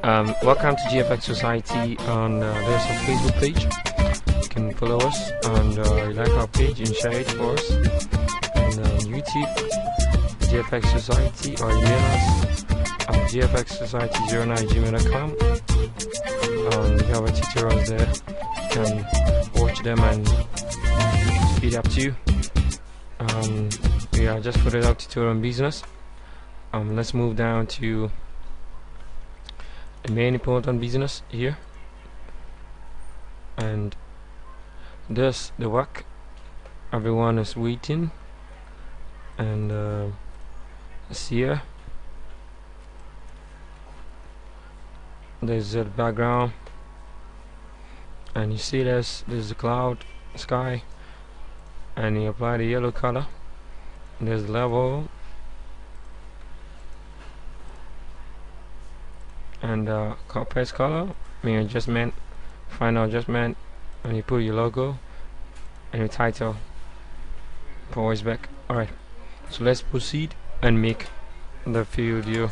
Welcome to GFX Society on there's a Facebook page. You can follow us and like our page and share it for us. And on YouTube, GFX Society, or email us at gfxsociety09@gmail.com. We have our tutorials there. You can watch them and speed up too. We are just put it up tutorial on business. Let's move down to the main important business here, and this the work everyone is waiting. And it's here. There's the background, and you see there's the cloud sky, and you apply the yellow color. There's the level and paste color, mean adjustment, final adjustment, and you put your logo and your title for voice back. Alright, so let's proceed and make the video.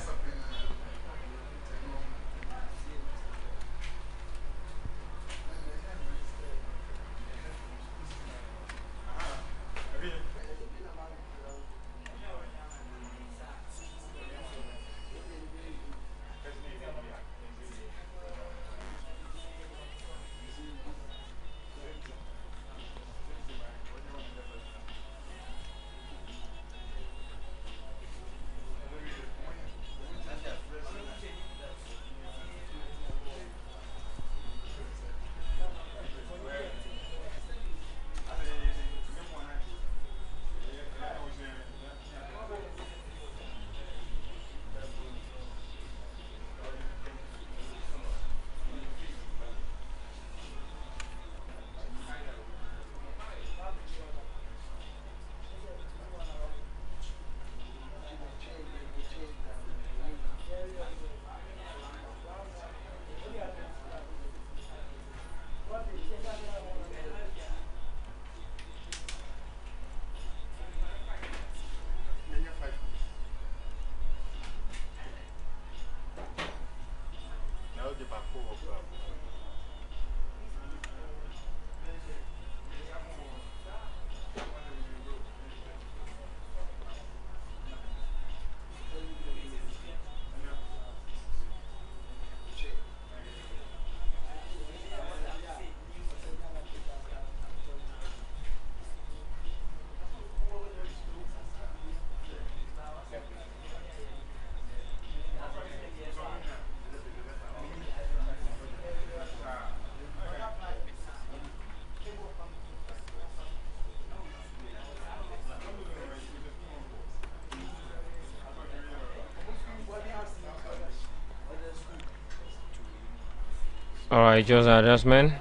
Alright, just adjustment,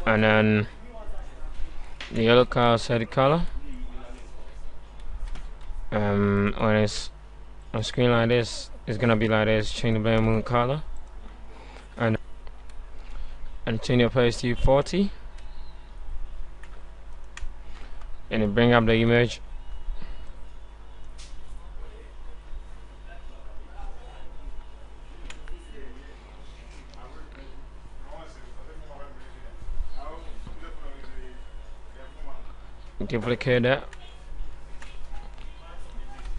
and then the yellow color, set the color. When it's on screen like this, it's gonna be like this. Change the blend moon color, and change the opacity to 40, and then bring up the image. Duplicate that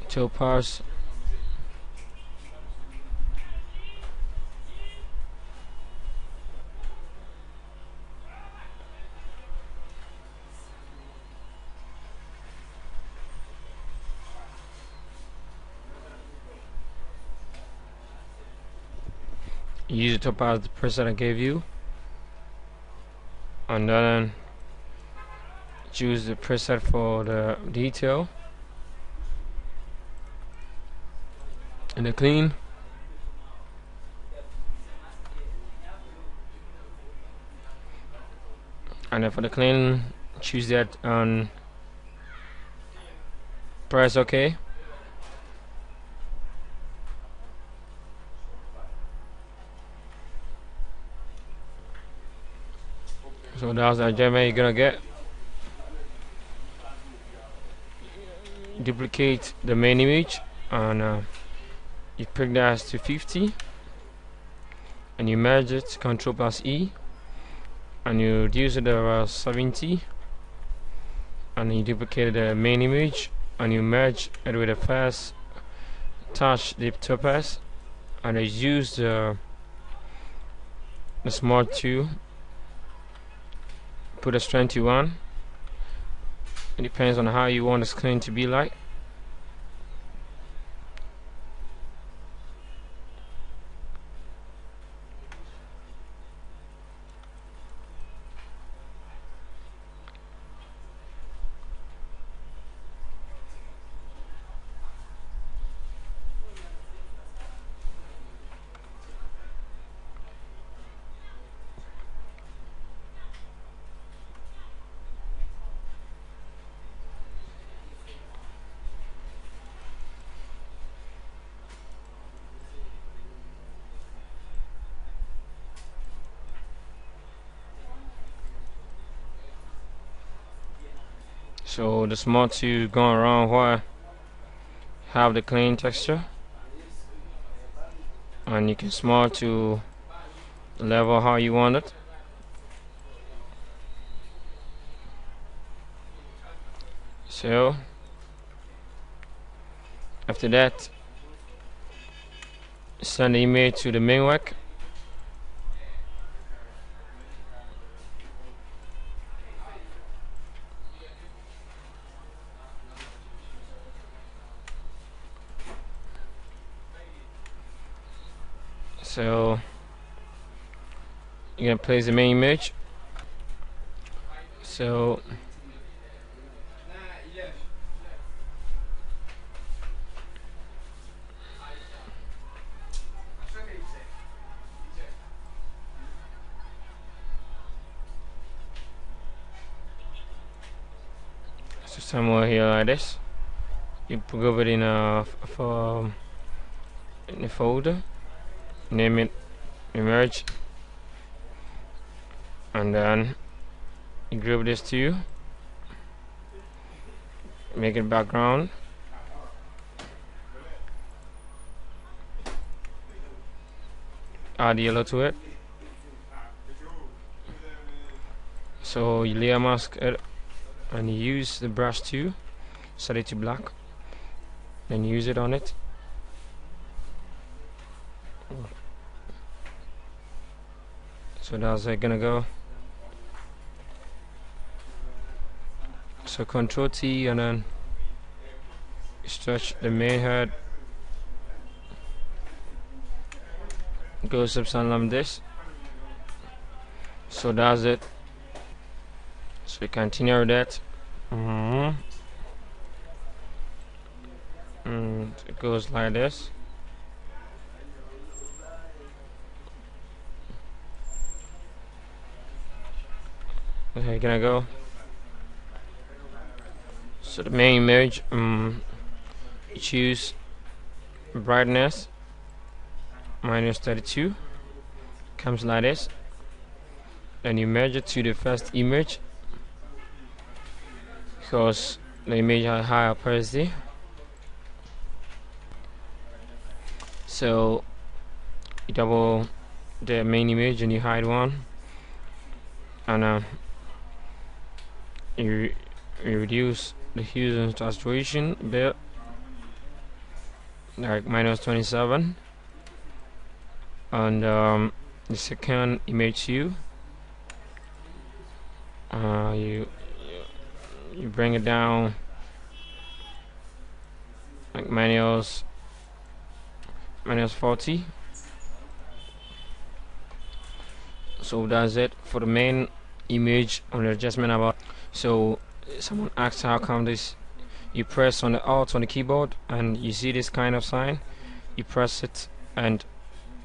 to parse. Use it to parse the preset I gave you, and then choose the preset for the detail and the clean. And then for the clean, choose that and press OK. So that's the adjustment you're gonna get. Duplicate the main image, and you pick that as to 50, and you merge it, Control plus E, and you reduce it to 70, and you duplicate the main image, and you merge it with the first touch the topaz, and I use the smart tool, put a strength to 1. It depends on how you want the screen to be like. So the smart tool going around where have the clean texture, and you can smart to level how you want it. So after that, send the image to the main work. So you're gonna place the main image. So somewhere here like this, you put it in a in a folder, name it image, and then you group this to make it background, add yellow to it. So you layer mask it, and you use the brush tool, set it to black, then use it on it. So that's it gonna go. So Control T, and then stretch the main head, goes up something like this. So that's it. So we continue with that. It goes like this. Okay, gonna go. So the main image, choose brightness -32, comes like this. Then you merge it to the first image, because the image has high opacity. So you double the main image and you hide one, and you reduce the hue and saturation a bit, like -27, and the second image hue, you bring it down like -40. So that's it for the main image on the adjustment about. So someone asked how come this, you press on the Alt on the keyboard and you see this kind of sign, you press it and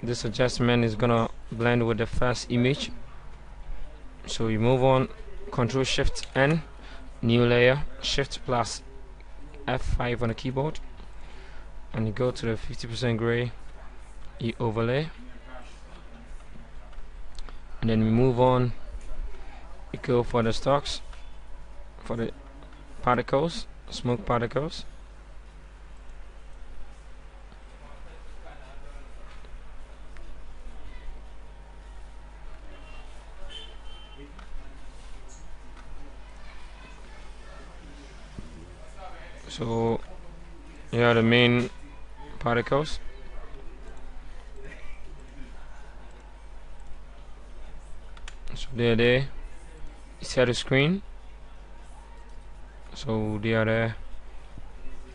this adjustment is gonna blend with the first image. So you move on, Control Shift N, new layer, Shift plus F5 on the keyboard, and you go to the 50% gray, you overlay, and then we move on, you go for the stocks, for the particles, smoke particles. So here are the main particles. So they set the screen. So they are there.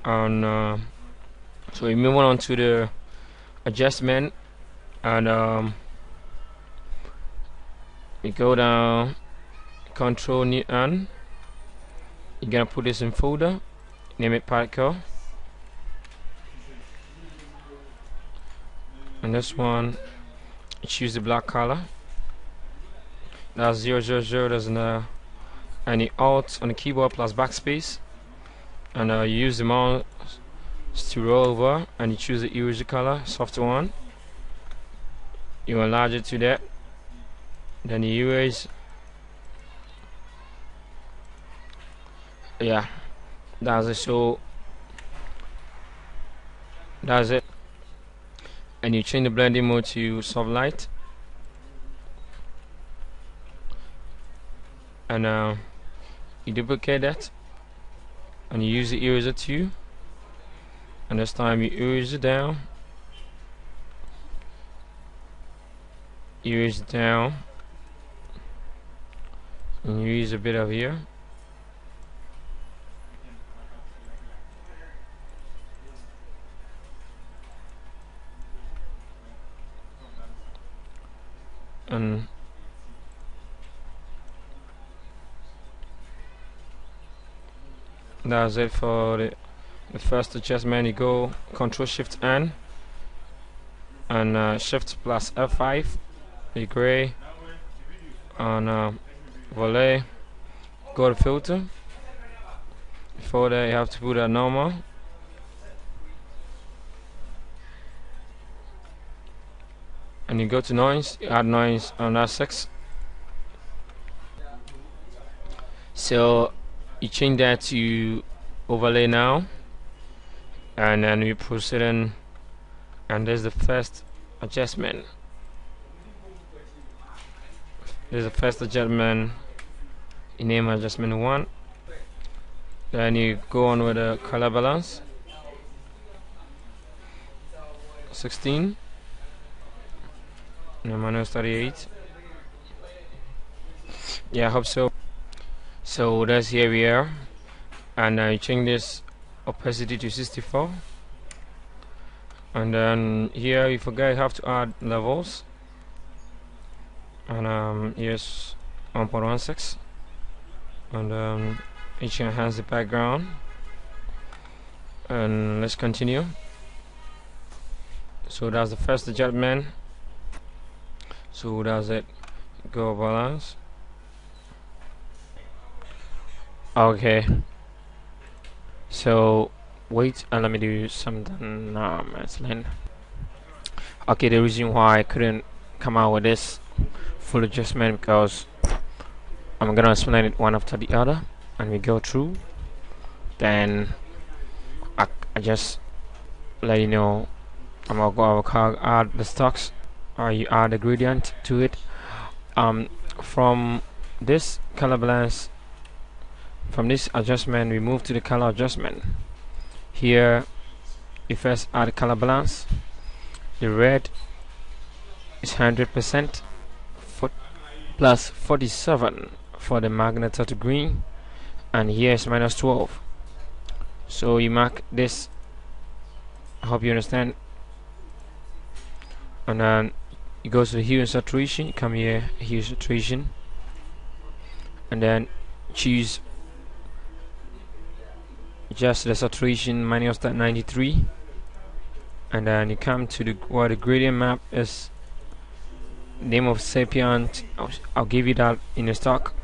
And so we move on to the adjustment, and we go down, Control new N. You're gonna put this in folder, name it particle, and this one choose the black color. That's 000. There's any alt on the keyboard plus backspace, and you use the mouse to roll over, and you choose the eraser color, soft one. You enlarge it to that, then you erase. Yeah, that's it. So that's it, and you change the blending mode to soft light, and you duplicate that, and you use the eraser too, and this time you erase it down, and you use a bit of here, and that's it for the first adjustment. You go Control Shift N, and Shift plus F5, the gray, and volley. Go to filter. Before that, you have to put a normal, and you go to noise. You add noise on that 6. So you change that to overlay now, and then we proceed in, and there's the first adjustment. There's the first adjustment. You name adjustment 1. Then you go on with the color balance 16 and -38. Yeah, I hope so. So that's here we are, and I change this opacity to 64, and then here you forget you have to add levels, and here's 1.16, and you can enhance the background, and let's continue. So that's the first adjustment. So that's it. Go balance. Okay, so wait, and let me do something. Explain. Okay, the reason why I couldn't come out with this full adjustment, because I'm gonna explain it one after the other, and we go through. Then I just let you know. I'm gonna go add the stocks, or you add the gradient to it. From this color balance. From this adjustment, we move to the color adjustment. Here, you first add the color balance. The red is 100% plus 47 for the magenta to green, and here is -12. So you mark this. I hope you understand. And then you go to the hue and saturation. You come here, hue saturation, and then choose just the saturation -93, and then you come to the where the gradient map is, name of sapient. I'll give you that in the stock,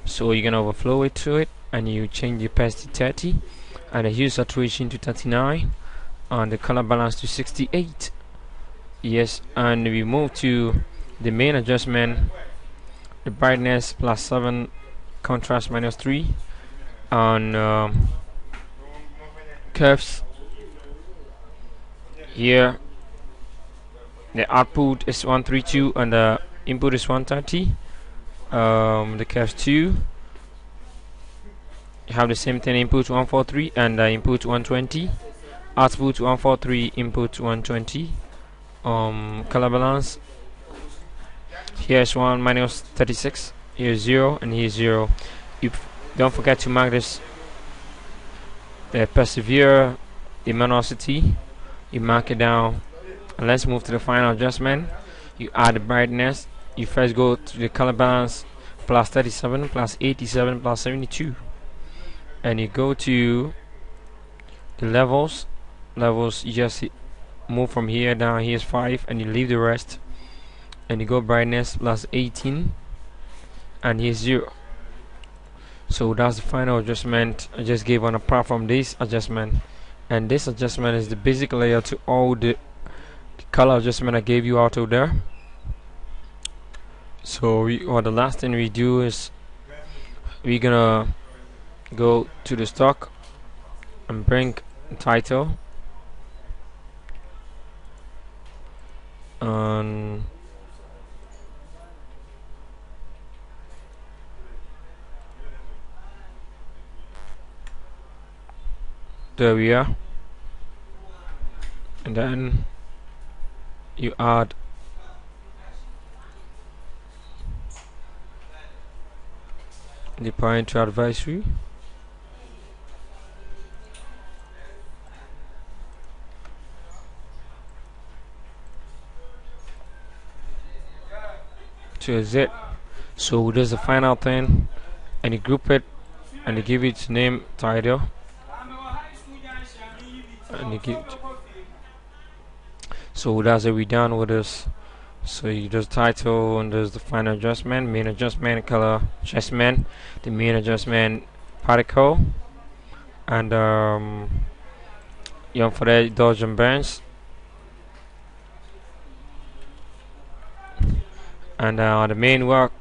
so you're gonna overflow it to it, and you change the opacity to 30, and the hue saturation to 39, and the color balance to 68. Yes, and we move to the main adjustment, the brightness +7, contrast -3, and curves. Here the output is 132 and the input is 130. The curves 2. you have the same thing, input 143 and input 120, output 143, input 120. Color balance, here's 1 minus 36, here's 0, and here's 0. You don't forget to mark this persevere luminosity, you mark it down. And let's move to the final adjustment. You add the brightness. You first go to the color balance, plus 37, plus 87, plus 72, and you go to the levels. You just move from here down. Here's 5, and you leave the rest, and you go brightness plus 18, and here's 0. So that's the final adjustment I just gave on, apart from this adjustment. And this adjustment is the basic layer to all the color adjustment I gave you out of there. So the last thing we do is we're gonna go to the stock and bring title, and there we are. And then you add the parental advisory, to Z. So there's the final thing, and you group it, and you give it name, title, and you give it. So that's it, we're done with this. So you just title, and there's the final adjustment, main adjustment, color adjustment, the main adjustment, particle, and for that, dodge and burns, and the main work.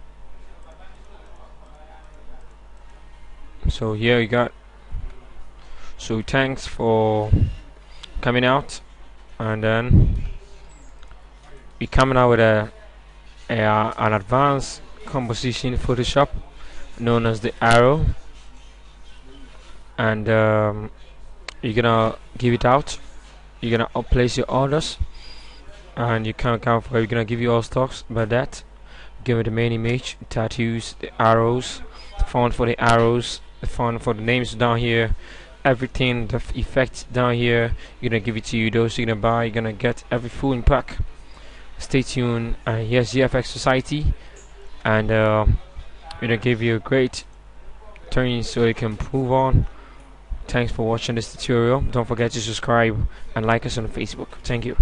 So here you got. So thanks for coming out, and then we're coming out with an advanced composition Photoshop known as the arrow, and you're gonna give it out. You're gonna place your orders, and you can account for. You're gonna give you all stocks by that. Give it the main image, tattoos, the arrows, the font for the arrows, the font for the names down here, everything, the effects down here. You're gonna give it to you. Those you're gonna buy, you're gonna get every full in pack. Stay tuned. Here's GFX Society, and we're gonna give you a great turn so you can improve on. Thanks for watching this tutorial. Don't forget to subscribe and like us on Facebook. Thank you.